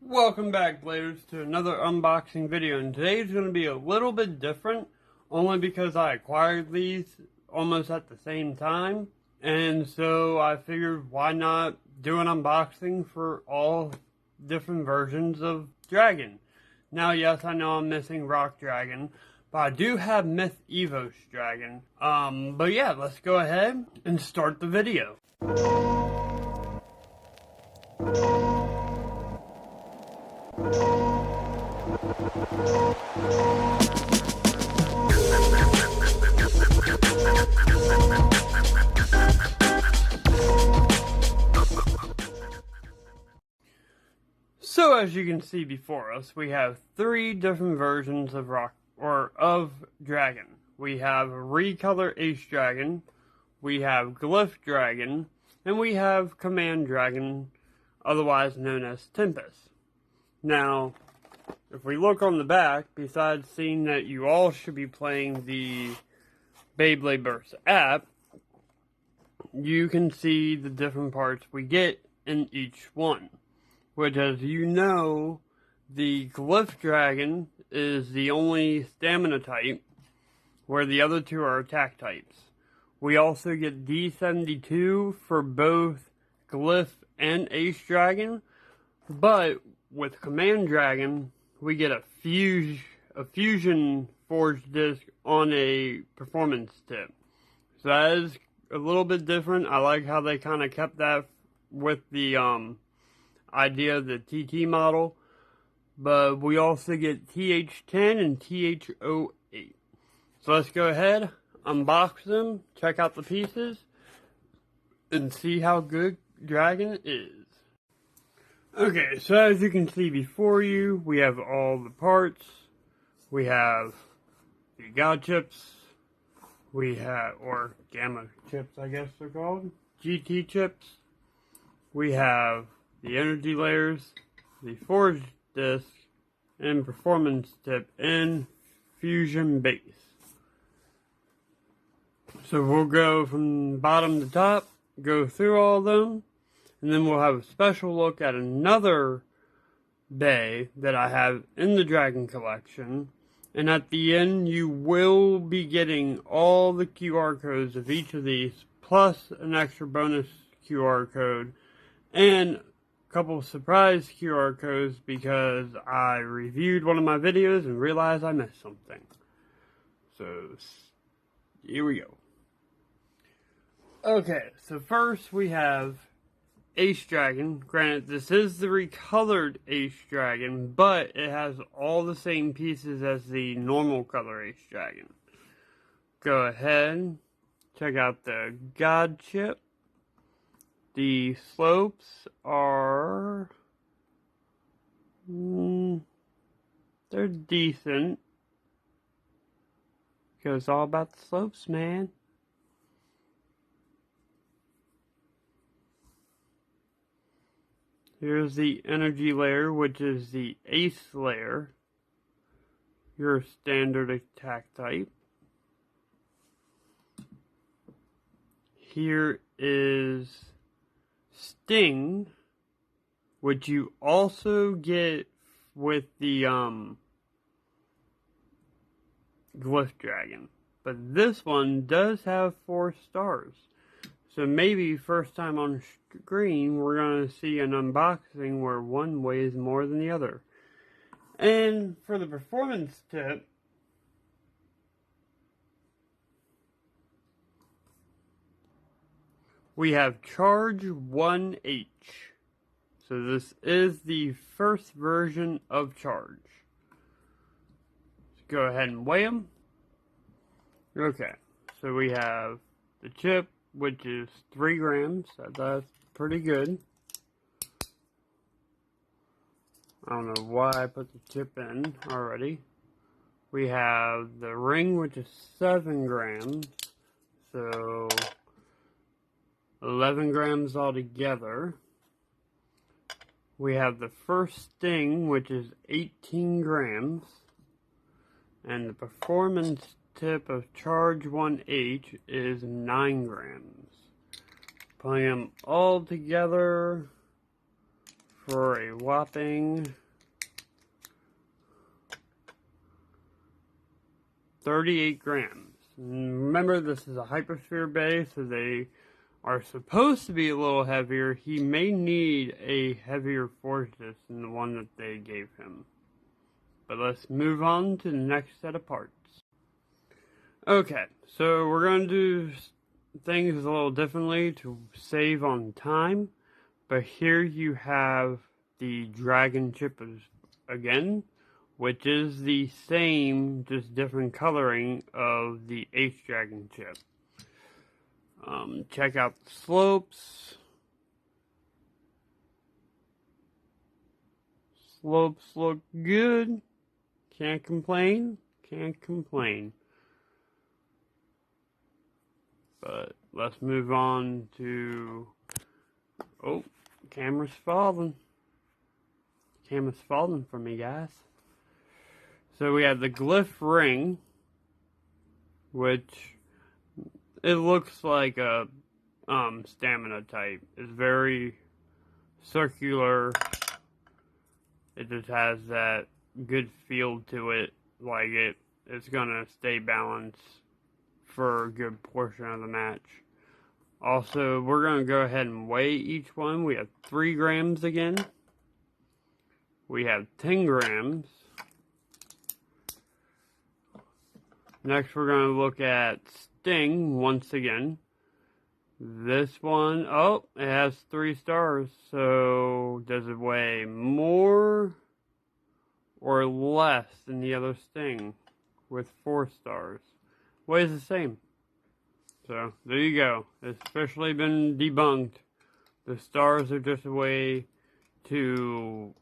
Welcome back, Bladers, to another unboxing video, and today's going to be a little bit different, only because I acquired these almost at the same time, and so I figured why not do an unboxing for all different versions of Dragon. Now, yes, I know I'm missing Rock Dragon, but I do have Myth Evo Dragon. But yeah, let's go ahead and start the video. So as you can see before us, we have three different versions of Dragon. We have Recolor Ace Dragon, we have Glyph Dragon, and we have Command Dragon, otherwise known as Tempest. Now, if we look on the back, besides seeing that you all should be playing the Beyblade app, you can see the different parts we get in each one. Which, as you know, the Glyph Dragon is the only stamina type, where the other two are attack types. We also get D72 for both Glyph and Ace Dragon, but with Command Dragon, we get a fusion forged disc on a performance tip. So that is a little bit different. I like how they kind of kept that with the idea of the TT model, but we also get TH10 and TH08. So let's go ahead, unbox them, check out the pieces, and see how good Dragon is. Okay, so as you can see before you, we have all the parts. We have the God chips, we have, or Gamma chips I guess they're called, GT chips. We have the energy layers, the forged disc, and performance tip, and fusion base. So we'll go from bottom to top, go through all of them, and then we'll have a special look at another bay that I have in the Dragon collection. And at the end, you will be getting all the QR codes of each of these, plus an extra bonus QR code, and couple surprise QR codes because I reviewed one of my videos and realized I missed something. So, here we go. Okay, so first we have Ace Dragon. Granted, this is the recolored Ace Dragon, but it has all the same pieces as the normal color Ace Dragon. Go ahead, check out the God chip. The slopes are, they're decent, because it's all about the slopes, man. Here's the energy layer, which is the Ace layer, your standard attack type. Here is Sting, which you also get with the Glyph Dragon, but this one does have 4 stars. So maybe first time on screen we're going to see an unboxing where one weighs more than the other. And for the performance tip, we have Charge 1H. So this is the first version of Charge. Let's go ahead and weigh them. Okay, so we have the chip, which is 3 grams. So that's pretty good. I don't know why I put the chip in already. We have the ring, which is 7 grams. So 11 grams altogether. We have the first Sting, which is 18 grams. And the performance tip of Charge 1H is 9 grams. Putting them all together for a whopping 38 grams. Remember, this is a Hypersphere base, so they are supposed to be a little heavier. He may need a heavier force disc than the one that they gave him. But let's move on to the next set of parts. Okay, so we're going to do things a little differently to save on time. But here you have the dragon chip again, which is the same, just different coloring of the H Dragon chip. Check out the slopes. Slopes look good. Can't complain. Can't complain. But let's move on to... Oh, camera's falling. Camera's falling for me, guys. So we have the Glyph ring, which it looks like a stamina type. It's very circular. It just has that good feel to it, like it's gonna stay balanced for a good portion of the match. Also, we're gonna go ahead and weigh each one. We have 3 grams again. We have 10 grams. Next, we're going to look at Sting once again. This one, oh, it has 3 stars. So, does it weigh more or less than the other Sting with 4 stars? Weighs the same. So, there you go. It's officially been debunked. The stars are just a way to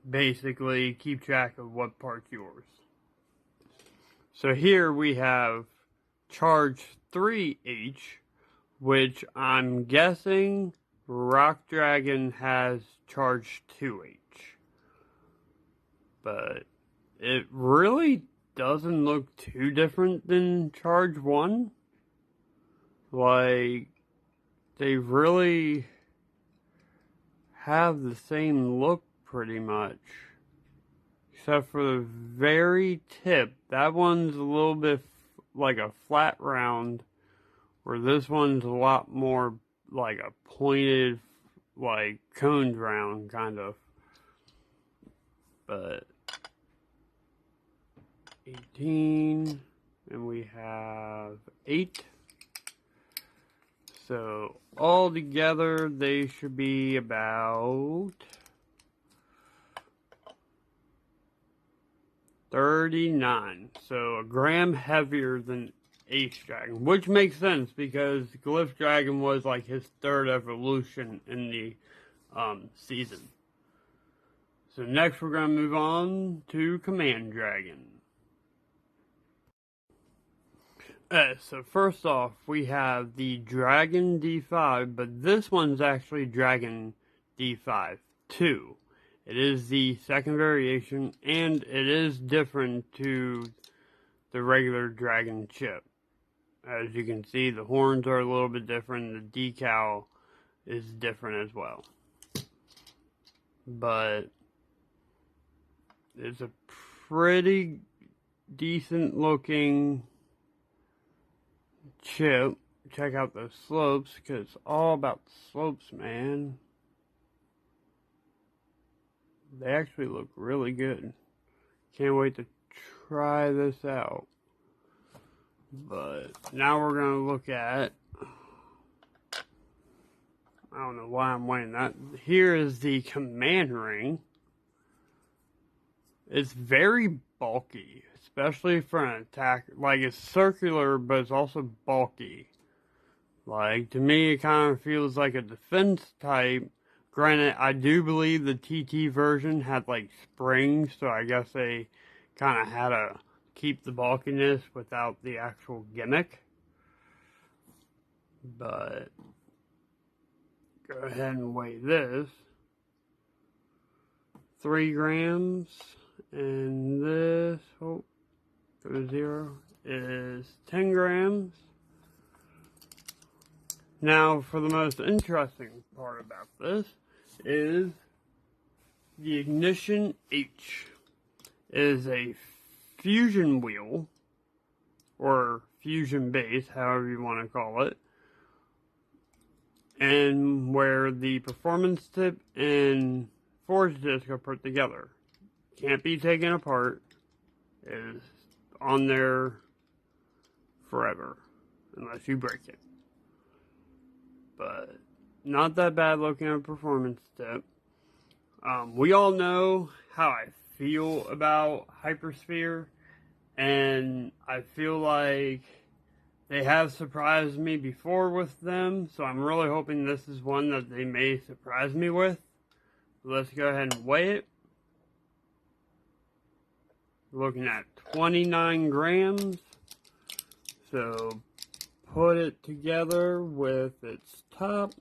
basically keep track of what part's yours. So here we have charge 3H, which I'm guessing Rock Dragon has charge 2H. But it really doesn't look too different than charge 1. Like, they really have the same look pretty much. Except for the very tip. That one's a little bit like a flat round, where this one's a lot more like a pointed, like coned round, kind of. But 18, and we have 8. So all together they should be about 39. So a gram heavier than H Dragon, which makes sense because Glyph Dragon was like his 3rd evolution in the season. So next we're going to move on to Command Dragon. So first off, we have the Dragon D5, but this one's actually Dragon D5 2. It is the 2nd variation, and it is different to the regular Dragon chip. As you can see, the horns are a little bit different, the decal is different as well. But it's a pretty decent looking chip. Check out those slopes, because it's all about the slopes, man. They actually look really good. Can't wait to try this out. But now we're going to look at, I don't know why I'm weighing that. Here is the command ring. It's very bulky, especially for an attack. Like, it's circular, but it's also bulky. Like, to me, it kind of feels like a defense type. Granted, I do believe the TT version had, like, springs, so I guess they kind of had to keep the bulkiness without the actual gimmick. But, go ahead and weigh this. 3 grams. And this, oh, go to 0, is 10 grams. Now, for the most interesting part about this is the Ignition H. It is a fusion wheel, or fusion base, however you want to call it, and where the performance tip and forge disc are put together. Can't be taken apart. It is on there forever, unless you break it. But not that bad looking at a performance tip. We all know how I feel about Hypersphere, and I feel like they have surprised me before with them, so I'm really hoping this is one that they may surprise me with. Let's go ahead and weigh it. Looking at 29 grams. So put it together with its top.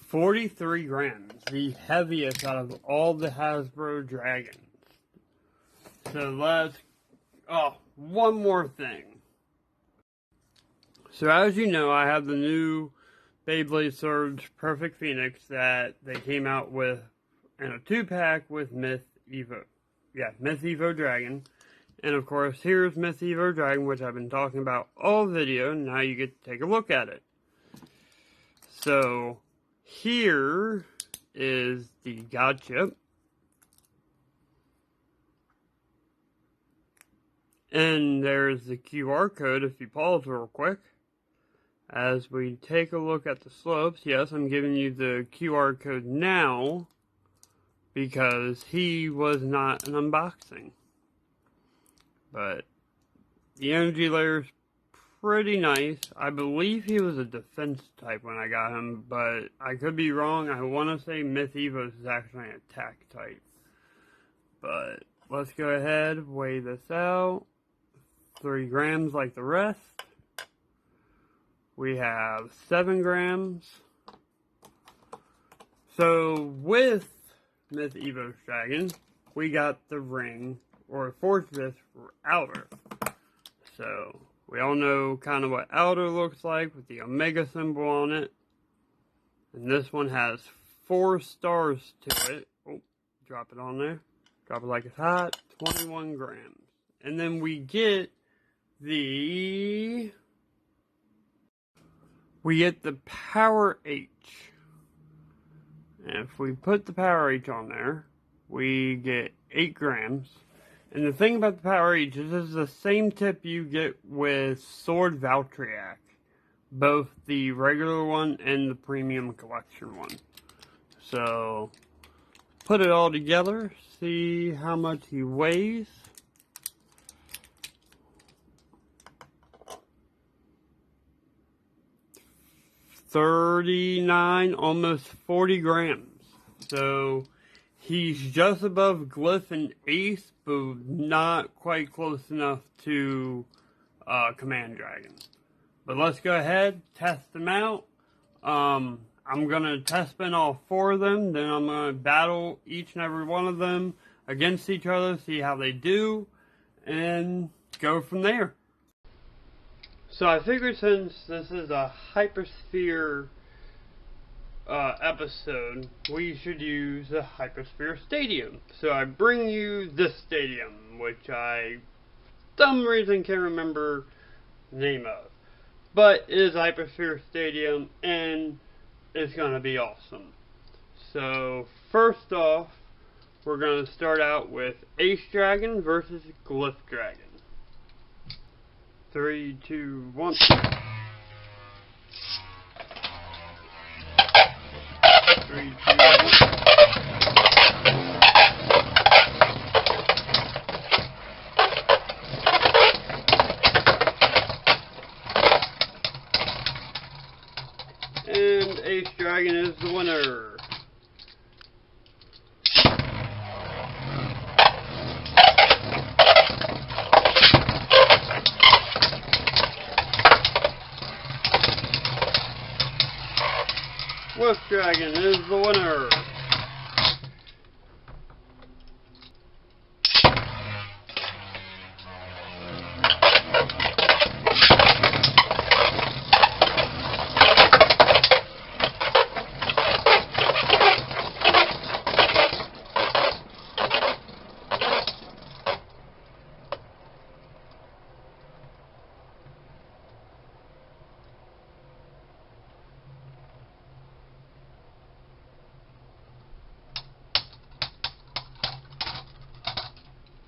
43 grams, the heaviest out of all the Hasbro Dragons. So one more thing. So as you know, I have the new Beyblade Surge Perfect Phoenix that they came out with in a 2-pack with Myth Evo Dragon. And of course, here's Myth Evo Dragon, which I've been talking about all video, and now you get to take a look at it. So here is the God chip. And there's the QR code if you pause real quick. As we take a look at the slopes, yes, I'm giving you the QR code now because he was not an unboxing. But the energy layer is pretty nice. I believe he was a defense type when I got him, but I could be wrong. I want to say Myth Evo is actually an attack type. But let's go ahead, weigh this out. 3 grams like the rest. We have 7 grams. So with Myth Evo Dragon, we got the ring or forge disc for outer. So we all know kind of what outer looks like with the Omega symbol on it. And this one has 4 stars to it. Oh, drop it on there. Drop it like it's hot. 21 grams. And then we get the Power H. And if we put the Power H on there, we get 8 grams. And the thing about the Power H is this is the same tip you get with Sword Valtryek. Both the regular one and the premium collection one. So put it all together, see how much he weighs. 39, almost 40 grams. So he's just above Glyph and Ace, but not quite close enough to Command Dragon. But let's go ahead, test them out. I'm going to test spin all 4 of them, then I'm going to battle each and every one of them against each other, see how they do, and go from there. So I figured since this is a Hypersphere episode, we should use the Hypersphere Stadium. So I bring you this stadium, which I, for some reason, can't remember the name of. But it is Hypersphere Stadium, and it's going to be awesome. So first off, we're going to start out with Ace Dragon versus Glyph Dragon. 3, 2, 1. 3, 2, 1. And Ace Dragon is the winner. Glyph Dragon is the winner.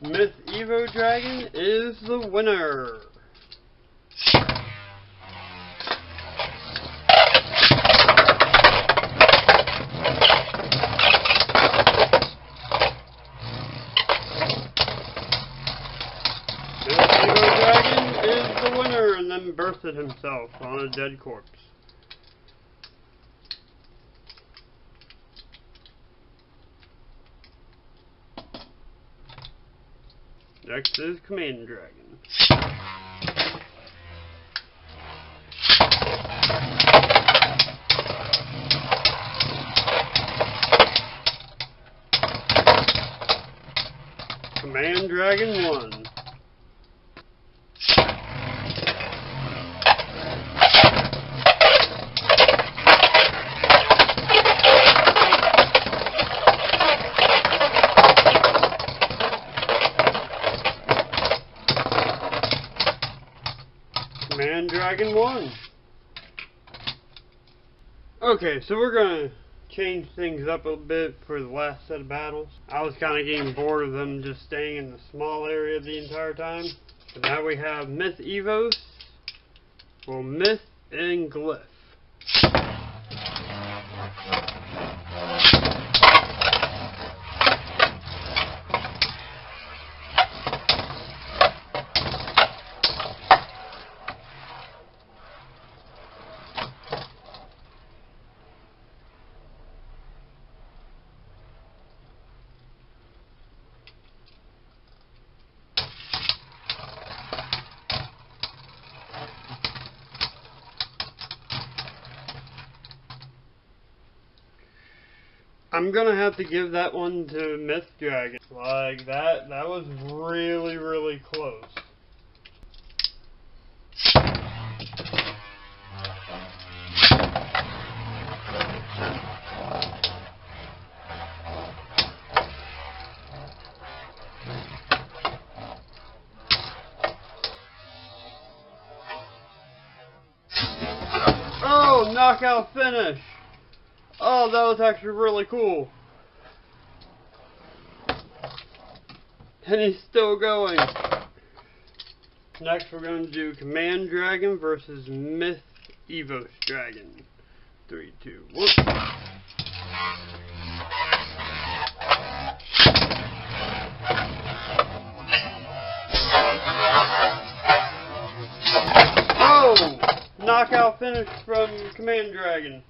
Myth Evo Dragon is the winner. Evo Dragon is the winner, and then bursted himself on a dead corpse. Next is Command Dragon. Command Dragon 1. Command Dragon 1. Okay, so we're going to change things up a bit for the last set of battles. I was kind of getting bored of them just staying in the small area the entire time. But now we have Myth Evos, well, Myth and Glyph. I'm gonna have to give that one to Myth Dragon. Like that was really, really close. Oh, knockout finish! Oh, that was actually really cool. And he's still going. Next we're going to do Command Dragon versus Myth Evo Dragon. 3, 2, 1. Oh! Knockout finish from Command Dragon.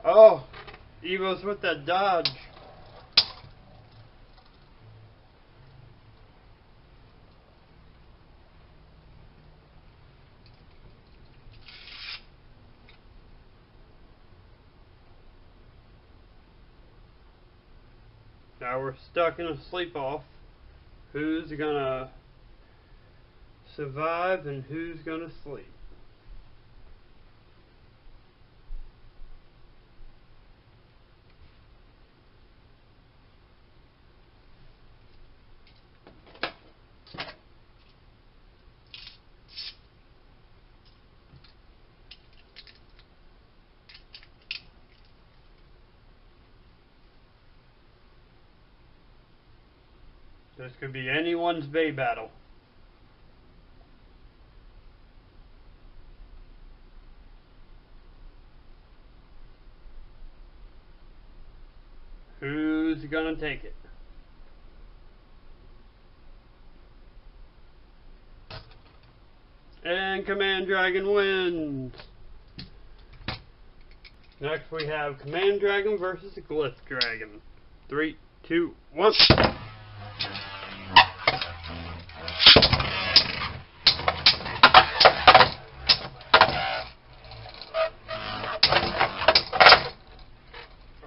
Oh, Evo's with that dodge. Now we're stuck in a sleep-off. Who's gonna survive and who's gonna sleep? This could be anyone's Bay battle. Who's gonna take it? And Command Dragon wins. Next we have Command Dragon versus Glyph Dragon. 3, 2, 1.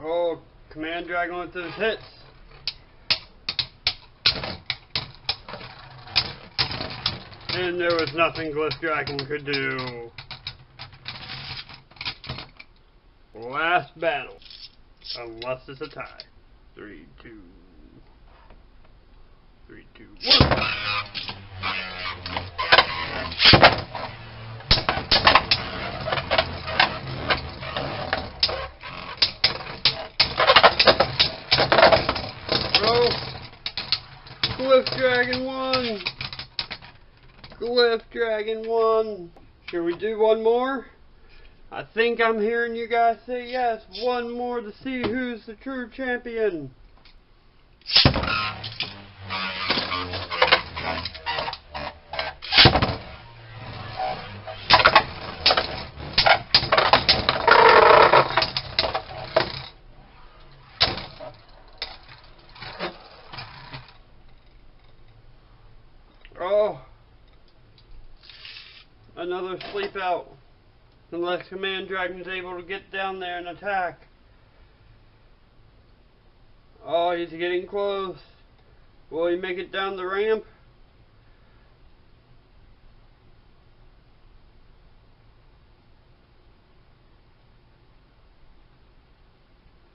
Oh, Command Dragon with his hits. And there was nothing Glyph Dragon could do. Last battle. Unless it's a tie. 3, 2. 3, 2, 1. Glyph Dragon won! Glyph Dragon won! Should we do one more? I think I'm hearing you guys say yes. One more to see who's the true champion. Oh, another sleep out. Unless Command Dragon's able to get down there and attack. Oh, he's getting close. Will he make it down the ramp?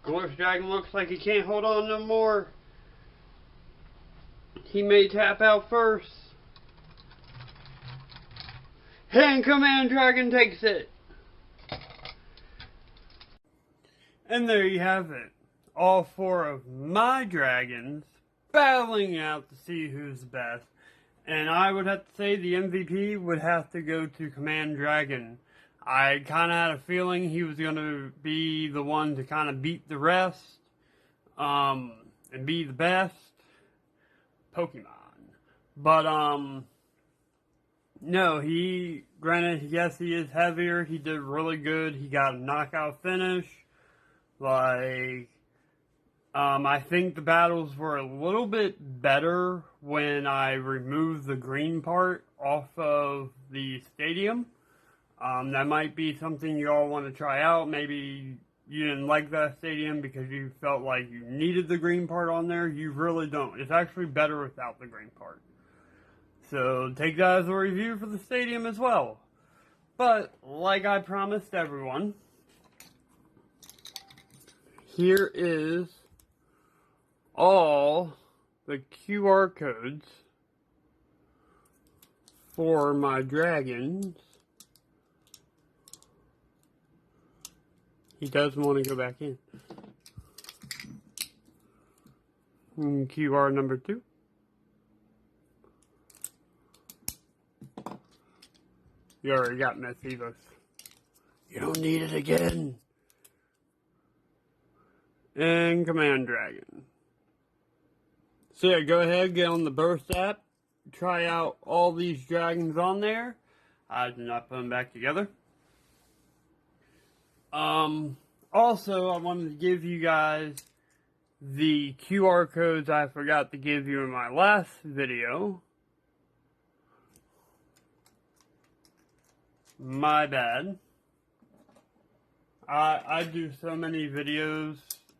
Glyph Dragon looks like he can't hold on no more. He may tap out first. And Command Dragon takes it. And there you have it. All 4 of my dragons battling out to see who's the best. And I would have to say the MVP would have to go to Command Dragon. I kind of had a feeling he was going to be the one to kind of beat the rest. And be the best Pokemon. But, no, granted, yes, he is heavier. He did really good. He got a knockout finish. Like, I think the battles were a little bit better when I removed the green part off of the stadium. That might be something you all want to try out. Maybe you didn't like that stadium because you felt like you needed the green part on there. You really don't. It's actually better without the green part. So take that as a review for the stadium as well. But, like I promised everyone, here is all the QR codes for my dragons. He does want to go back in. QR number 2. You already got Miss Evos. You don't need it again. And Command Dragon. So yeah, go ahead, get on the Burst app. Try out all these dragons on there. I did not put them back together. Also, I wanted to give you guys the QR codes I forgot to give you in my last video. My bad. I do so many videos.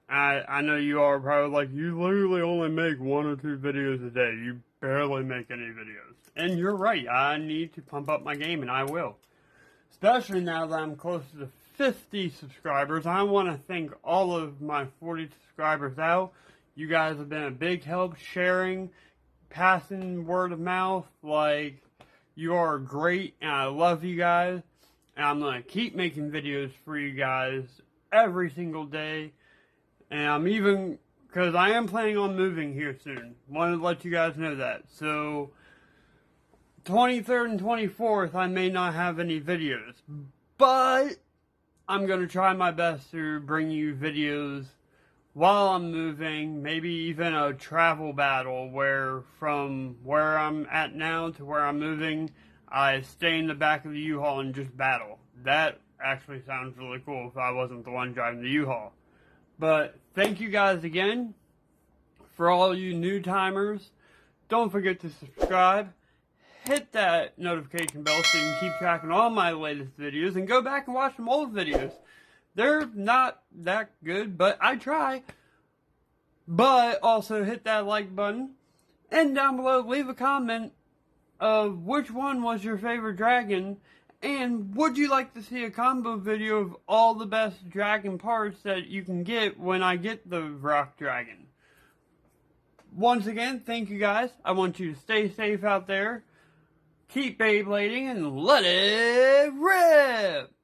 I know you all are probably like, you literally only make 1 or 2 videos a day. You barely make any videos. And you're right. I need to pump up my game, and I will. Especially now that I'm close to 50 subscribers. I want to thank all of my 40 subscribers out. You guys have been a big help sharing, passing word of mouth. Like, you are great, and I love you guys. And I'm going to keep making videos for you guys every single day. And I'm even, because I am planning on moving here soon. Wanted to let you guys know that. So, 23rd and 24th, I may not have any videos. But, I'm going to try my best to bring you videos while I'm moving. Maybe even a travel battle where from where I'm at now to where I'm moving, I stay in the back of the U-Haul and just battle. That actually sounds really cool if I wasn't the one driving the U-Haul. But thank you guys again. For all you new timers, don't forget to subscribe. Hit that notification bell so you can keep track of all my latest videos. And go back and watch some old videos. They're not that good, but I try. But also hit that like button. And down below, leave a comment of which one was your favorite dragon, and would you like to see a combo video of all the best dragon parts that you can get when I get the rock dragon. Once again, thank you guys. I want you to stay safe out there. Keep Beyblading and let it rip!